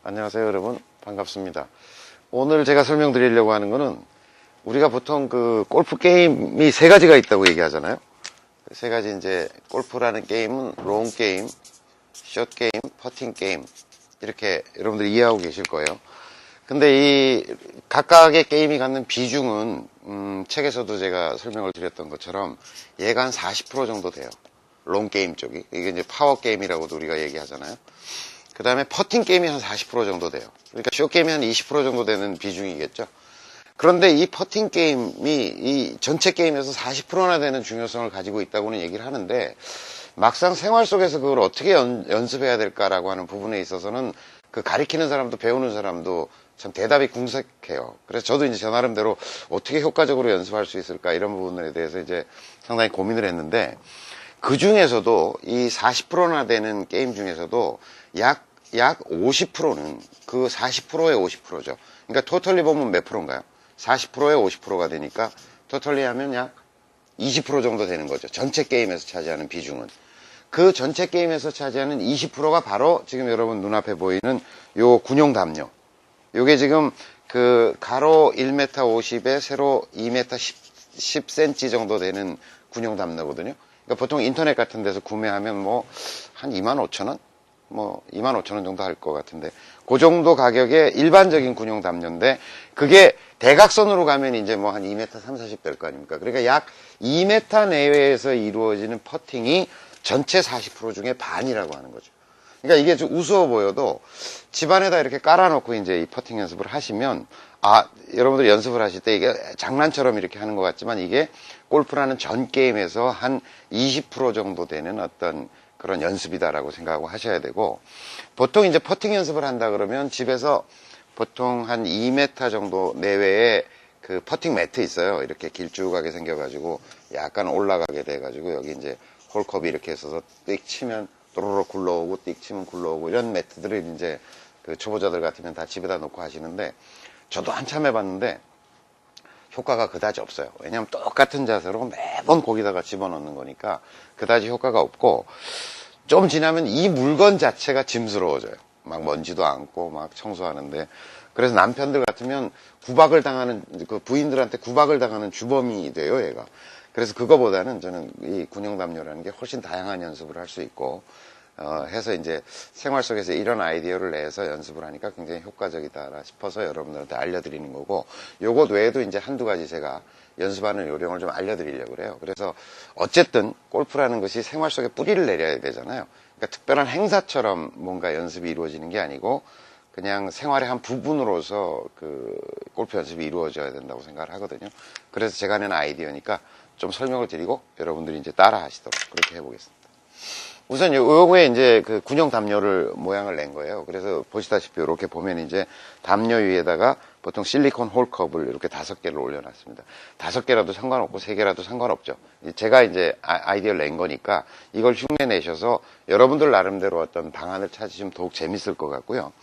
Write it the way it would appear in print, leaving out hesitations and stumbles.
안녕하세요 여러분, 반갑습니다. 오늘 제가 설명드리려고 하는 거는 우리가 보통 그 골프 게임이 세 가지가 있다고 얘기하잖아요. 세 가지, 이제 골프라는 게임은 롱 게임, 숏 게임, 퍼팅 게임, 이렇게 여러분들이 이해하고 계실 거예요. 근데 이 각각의 게임이 갖는 비중은 책에서도 제가 설명을 드렸던 것처럼 얘가 한 40% 정도 돼요. 롱 게임 쪽이. 이게 이제 파워 게임이라고도 우리가 얘기하잖아요. 그 다음에 퍼팅 게임이 한 40% 정도 돼요. 그러니까 숏 게임이 한 20% 정도 되는 비중이겠죠. 그런데 이 퍼팅 게임이 이 전체 게임에서 40%나 되는 중요성을 가지고 있다고는 얘기를 하는데, 막상 생활 속에서 그걸 어떻게 연습해야 될까라고 하는 부분에 있어서는 그 가리키는 사람도 배우는 사람도 참 대답이 궁색해요. 그래서 저도 이제 저 나름대로 어떻게 효과적으로 연습할 수 있을까, 이런 부분에 대해서 이제 상당히 고민을 했는데, 그 중에서도 이 40%나 되는 게임 중에서도 약 50%는 그 40%의 50%죠. 그러니까 토털리 보면 몇 프로인가요? 40%의 50%가 되니까 토털리 하면 약 20% 정도 되는 거죠. 전체 게임에서 차지하는 비중은. 그 전체 게임에서 차지하는 20%가 바로 지금 여러분 눈앞에 보이는 요 군용 담요. 요게 지금 그 가로 1m 50에 세로 2m 10cm 정도 되는 군용 담요거든요. 그러니까 보통 인터넷 같은 데서 구매하면 뭐 한 25,000원? 뭐 25,000원 정도 할 것 같은데, 그 정도 가격의 일반적인 군용 담요인데, 그게 대각선으로 가면 이제 뭐 한 2m 3, 40 될 거 아닙니까? 그러니까 약 2m 내외에서 이루어지는 퍼팅이 전체 40% 중에 반이라고 하는 거죠. 그러니까 이게 좀 우스워 보여도 집안에다 이렇게 깔아놓고 이제 이 퍼팅 연습을 하시면, 여러분들 연습을 하실 때 이게 장난처럼 이렇게 하는 것 같지만, 이게 골프라는 전 게임에서 한 20% 정도 되는 어떤 그런 연습이다라고 생각하고 하셔야 되고, 보통 이제 퍼팅 연습을 한다 그러면 집에서 보통 한 2m 정도 내외에 그 퍼팅 매트 있어요. 이렇게 길쭉하게 생겨가지고 약간 올라가게 돼가지고 여기 이제 홀컵이 이렇게 있어서 띡 치면 또르륵 굴러오고 띡 치면 굴러오고, 이런 매트들을 이제 그 초보자들 같으면 다 집에다 놓고 하시는데, 저도 한참 해봤는데 효과가 그다지 없어요. 왜냐하면 똑같은 자세로 매번 거기다가 집어넣는 거니까 그다지 효과가 없고, 좀 지나면 이 물건 자체가 짐스러워져요. 막 먼지도 안고 막 청소하는데. 그래서 남편들 같으면 구박을 당하는, 그 부인들한테 구박을 당하는 주범이 돼요, 얘가. 그래서 그거보다는 저는 이 군용 담요라는 게 훨씬 다양한 연습을 할 수 있고, 해서 이제 생활 속에서 이런 아이디어를 내서 연습을 하니까 굉장히 효과적이다 싶어서 여러분들한테 알려드리는 거고, 요것 외에도 이제 한두 가지 제가 연습하는 요령을 좀 알려드리려고 그래요. 그래서 어쨌든 골프라는 것이 생활 속에 뿌리를 내려야 되잖아요. 그러니까 특별한 행사처럼 뭔가 연습이 이루어지는 게 아니고, 그냥 생활의 한 부분으로서 그 골프 연습이 이루어져야 된다고 생각을 하거든요. 그래서 제가 낸 아이디어니까 좀 설명을 드리고 여러분들이 이제 따라 하시도록 그렇게 해보겠습니다. 우선 요거에 이제 그 군용 담요를 모양을 낸 거예요. 그래서 보시다시피 이렇게 보면 이제 담요 위에다가 보통 실리콘 홀컵을 이렇게 5개를 올려놨습니다. 5개라도 상관없고 3개라도 상관없죠. 제가 이제 아이디어를 낸 거니까 이걸 흉내 내셔서 여러분들 나름대로 어떤 방안을 찾으시면 더욱 재밌을 것 같고요.